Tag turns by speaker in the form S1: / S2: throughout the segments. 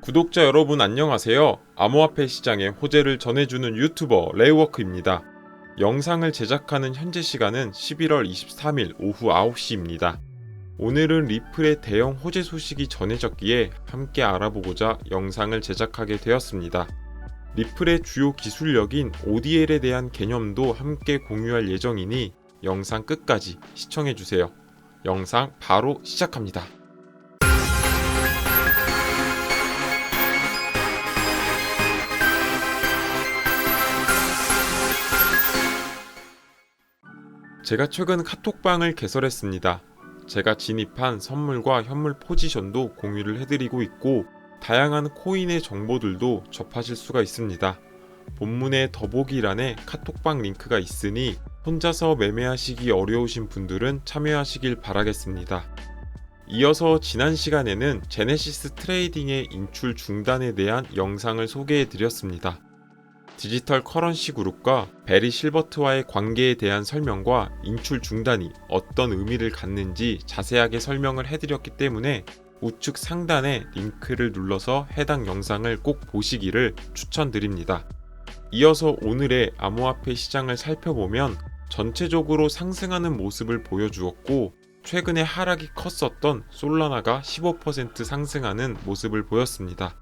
S1: 구독자 여러분 안녕하세요. 암호화폐 시장의 호재를 전해주는 유튜버 레이워크입니다. 영상을 제작하는 현재 시간은 11월 23일 오후 9시입니다. 오늘은 리플의 대형 호재 소식이 전해졌기에 함께 알아보고자 영상을 제작하게 되었습니다. 리플의 주요 기술력인 ODL에 대한 개념도 함께 공유할 예정이니 영상 끝까지 시청해주세요. 영상 바로 시작합니다. 제가 최근 카톡방을 개설했습니다. 제가 진입한 선물과 현물 포지션도 공유를 해드리고 있고 다양한 코인의 정보들도 접하실 수가 있습니다. 본문의 더보기란에 카톡방 링크가 있으니 혼자서 매매하시기 어려우신 분들은 참여하시길 바라겠습니다. 이어서 지난 시간에는 제네시스 트레이딩의 인출 중단에 대한 영상을 소개해드렸습니다. 디지털 커런시 그룹과 베리 실버트와의 관계에 대한 설명과 인출 중단이 어떤 의미를 갖는지 자세하게 설명을 해드렸기 때문에 우측 상단에 링크를 눌러서 해당 영상을 꼭 보시기를 추천드립니다. 이어서 오늘의 암호화폐 시장을 살펴보면 전체적으로 상승하는 모습을 보여주었고 최근에 하락이 컸었던 솔라나가 15% 상승하는 모습을 보였습니다.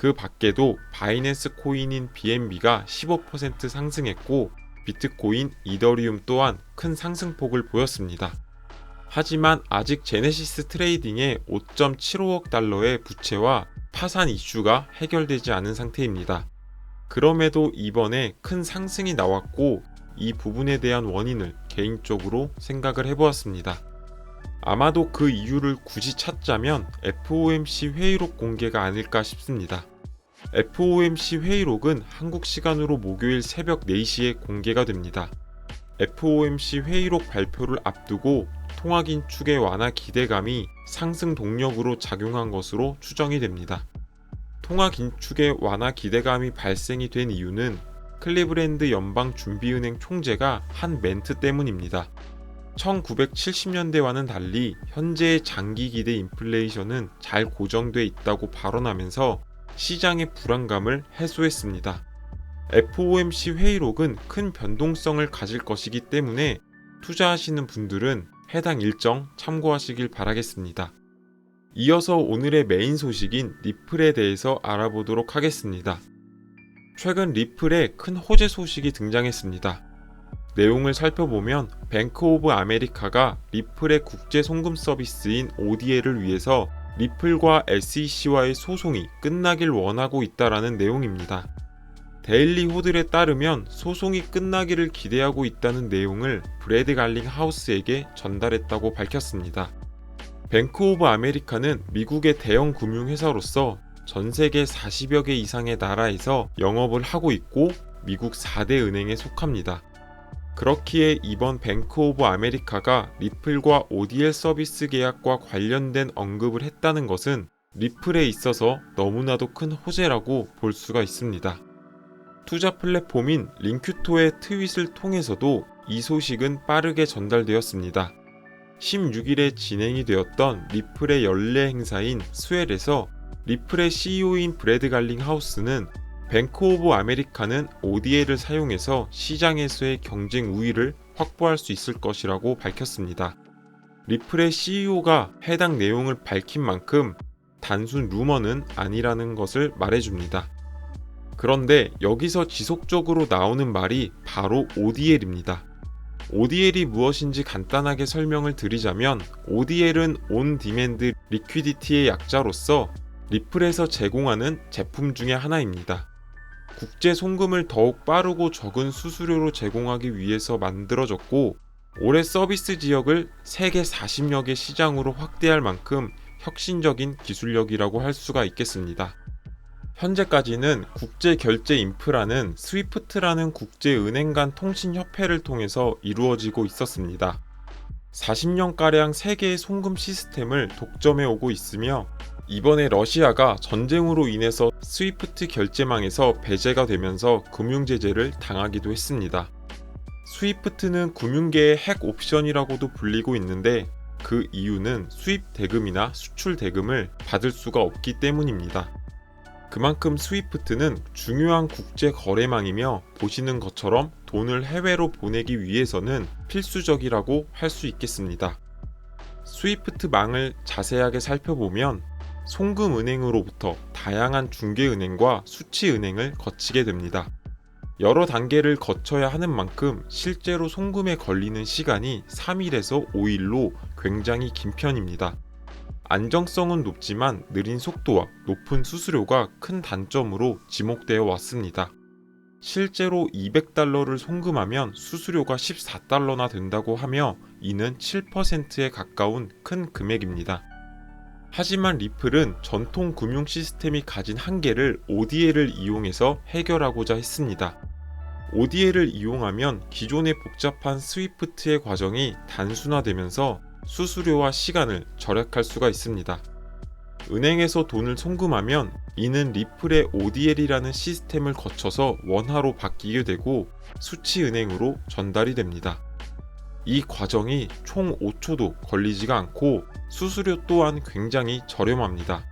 S1: 그 밖에도 바이낸스 코인인 BNB가 15% 상승했고 비트코인, 이더리움 또한 큰 상승폭을 보였습니다. 하지만 아직 제네시스 트레이딩의 5.75억 달러의 부채와 파산 이슈가 해결되지 않은 상태입니다. 그럼에도 이번에 큰 상승이 나왔고 이 부분에 대한 원인을 개인적으로 생각을 해보았습니다. 아마도 그 이유를 굳이 찾자면 FOMC 회의록 공개가 아닐까 싶습니다. FOMC 회의록은 한국 시간으로 목요일 새벽 4시에 공개가 됩니다. FOMC 회의록 발표를 앞두고 통화 긴축의 완화 기대감이 상승 동력으로 작용한 것으로 추정이 됩니다. 통화 긴축의 완화 기대감이 발생이 된 이유는 클리브랜드 연방준비은행 총재가 한 멘트 때문입니다. 1970년대와는 달리 현재의 장기 기대 인플레이션은 잘 고정돼 있다고 발언하면서 시장의 불안감을 해소했습니다. FOMC 회의록은 큰 변동성을 가질 것이기 때문에 투자하시는 분들은 해당 일정 참고하시길 바라겠습니다. 이어서 오늘의 메인 소식인 리플에 대해서 알아보도록 하겠습니다. 최근 리플에 큰 호재 소식이 등장했습니다. 내용을 살펴보면 뱅크 오브 아메리카가 리플의 국제 송금 서비스인 ODL을 위해서 리플과 SEC와의 소송이 끝나길 원하고 있다라는 내용입니다. 데일리 호들에 따르면 소송이 끝나기를 기대하고 있다는 내용을 브래드 갈링 하우스에게 전달했다고 밝혔습니다. 뱅크 오브 아메리카는 미국의 대형 금융회사로서 전 세계 40여 개 이상의 나라에서 영업을 하고 있고 미국 4대 은행에 속합니다. 그렇기에 이번 뱅크 오브 아메리카가 리플과 ODL 서비스 계약과 관련된 언급을 했다는 것은 리플에 있어서 너무나도 큰 호재라고 볼 수가 있습니다. 투자 플랫폼인 링큐토의 트윗을 통해서도 이 소식은 빠르게 전달되었습니다. 16일에 진행이 되었던 리플의 연례 행사인 스웰에서 리플의 CEO인 브래드 갈링 하우스는 뱅크 오브 아메리카는 ODL을 사용해서 시장에서의 경쟁 우위를 확보할 수 있을 것이라고 밝혔습니다. 리플의 CEO가 해당 내용을 밝힌 만큼 단순 루머는 아니라는 것을 말해줍니다. 그런데 여기서 지속적으로 나오는 말이 바로 ODL입니다. ODL이 무엇인지 간단하게 설명을 드리자면 ODL은 On Demand Liquidity의 약자로서 리플에서 제공하는 제품 중에 하나입니다. 국제 송금을 더욱 빠르고 적은 수수료로 제공하기 위해서 만들어졌고 올해 서비스 지역을 세계 40여 개 시장으로 확대할 만큼 혁신적인 기술력이라고 할 수가 있겠습니다. 현재까지는 국제 결제 인프라는 스위프트라는 국제 은행 간 통신 협회를 통해서 이루어지고 있었습니다. 40년가량 세계의 송금 시스템을 독점해 오고 있으며 이번에 러시아가 전쟁으로 인해서 스위프트 결제망에서 배제가 되면서 금융제재를 당하기도 했습니다. 스위프트는 금융계의 핵 옵션이라고도 불리고 있는데 그 이유는 수입 대금이나 수출 대금을 받을 수가 없기 때문입니다. 그만큼 스위프트는 중요한 국제 거래망이며 보시는 것처럼 돈을 해외로 보내기 위해서는 필수적이라고 할 수 있겠습니다. 스위프트망을 자세하게 살펴보면 송금은행으로부터 다양한 중개은행과 수취은행을 거치게 됩니다. 여러 단계를 거쳐야 하는 만큼 실제로 송금에 걸리는 시간이 3일에서 5일로 굉장히 긴 편입니다. 안정성은 높지만 느린 속도와 높은 수수료가 큰 단점으로 지목되어 왔습니다. 실제로 $200를 송금하면 수수료가 $14나 된다고 하며 이는 7%에 가까운 큰 금액입니다. 하지만 리플은 전통 금융 시스템이 가진 한계를 ODA를 이용해서 해결하고자 했습니다. ODA를 이용하면 기존의 복잡한 스위프트의 과정이 단순화되면서 수수료와 시간을 절약할 수가 있습니다. 은행에서 돈을 송금하면 이는 리플의 ODL이라는 시스템을 거쳐서 원화로 바뀌게 되고 수취은행으로 전달이 됩니다. 이 과정이 총 5초도 걸리지가 않고 수수료 또한 굉장히 저렴합니다.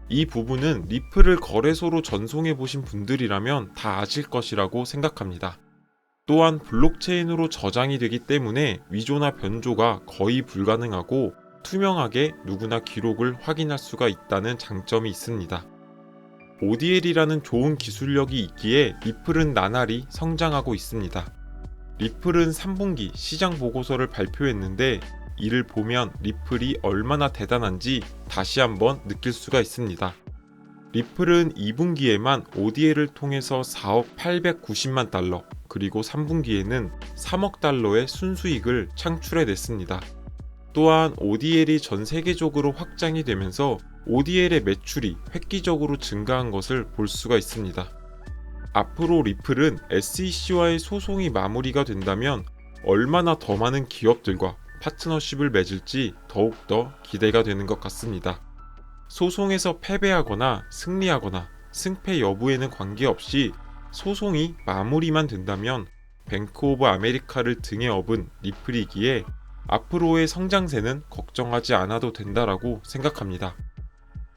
S1: 이 부분은 리플을 거래소로 전송해 보신 분들이라면 다 아실 것이라고 생각합니다. 또한 블록체인으로 저장이 되기 때문에 위조나 변조가 거의 불가능하고 투명하게 누구나 기록을 확인할 수가 있다는 장점이 있습니다. ODL이라는 좋은 기술력이 있기에 리플은 나날이 성장하고 있습니다. 리플은 3분기 시장 보고서를 발표했는데 이를 보면 리플이 얼마나 대단한지 다시 한번 느낄 수가 있습니다. 리플은 2분기에만 ODL을 통해서 4억 890만 달러, 그리고 3분기에는 3억 달러의 순수익을 창출해냈습니다. 또한 ODL이 전 세계적으로 확장이 되면서 ODL의 매출이 획기적으로 증가한 것을 볼 수가 있습니다. 앞으로 리플은 SEC와의 소송이 마무리가 된다면 얼마나 더 많은 기업들과 파트너십을 맺을지 더욱더 기대가 되는 것 같습니다. 소송에서 패배하거나 승리하거나 승패 여부에는 관계없이 소송이 마무리만 된다면 뱅크 오브 아메리카를 등에 업은 리플이기에 앞으로의 성장세는 걱정하지 않아도 된다라고 생각합니다.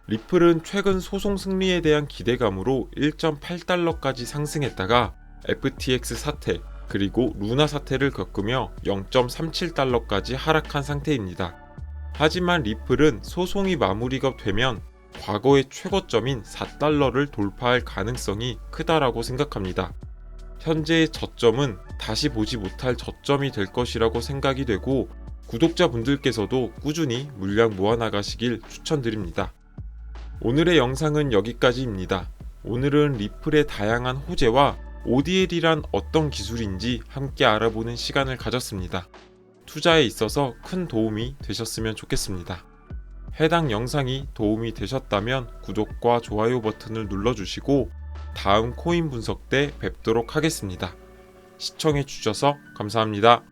S1: 리플은 최근 소송 승리에 대한 기대감으로 1.8달러까지 상승했다가 FTX 사태 그리고 루나 사태를 겪으며 0.37달러까지 하락한 상태입니다. 하지만 리플은 소송이 마무리가 되면 과거의 최고점인 4달러를 돌파할 가능성이 크다라고 생각합니다. 현재의 저점은 다시 보지 못할 저점이 될 것이라고 생각이 되고 구독자분들께서도 꾸준히 물량 모아나가시길 추천드립니다. 오늘의 영상은 여기까지입니다. 오늘은 리플의 다양한 호재와 ODL이란 어떤 기술인지 함께 알아보는 시간을 가졌습니다. 투자에 있어서 큰 도움이 되셨으면 좋겠습니다. 해당 영상이 도움이 되셨다면 구독과 좋아요 버튼을 눌러주시고 다음 코인 분석 때 뵙도록 하겠습니다. 시청해주셔서 감사합니다.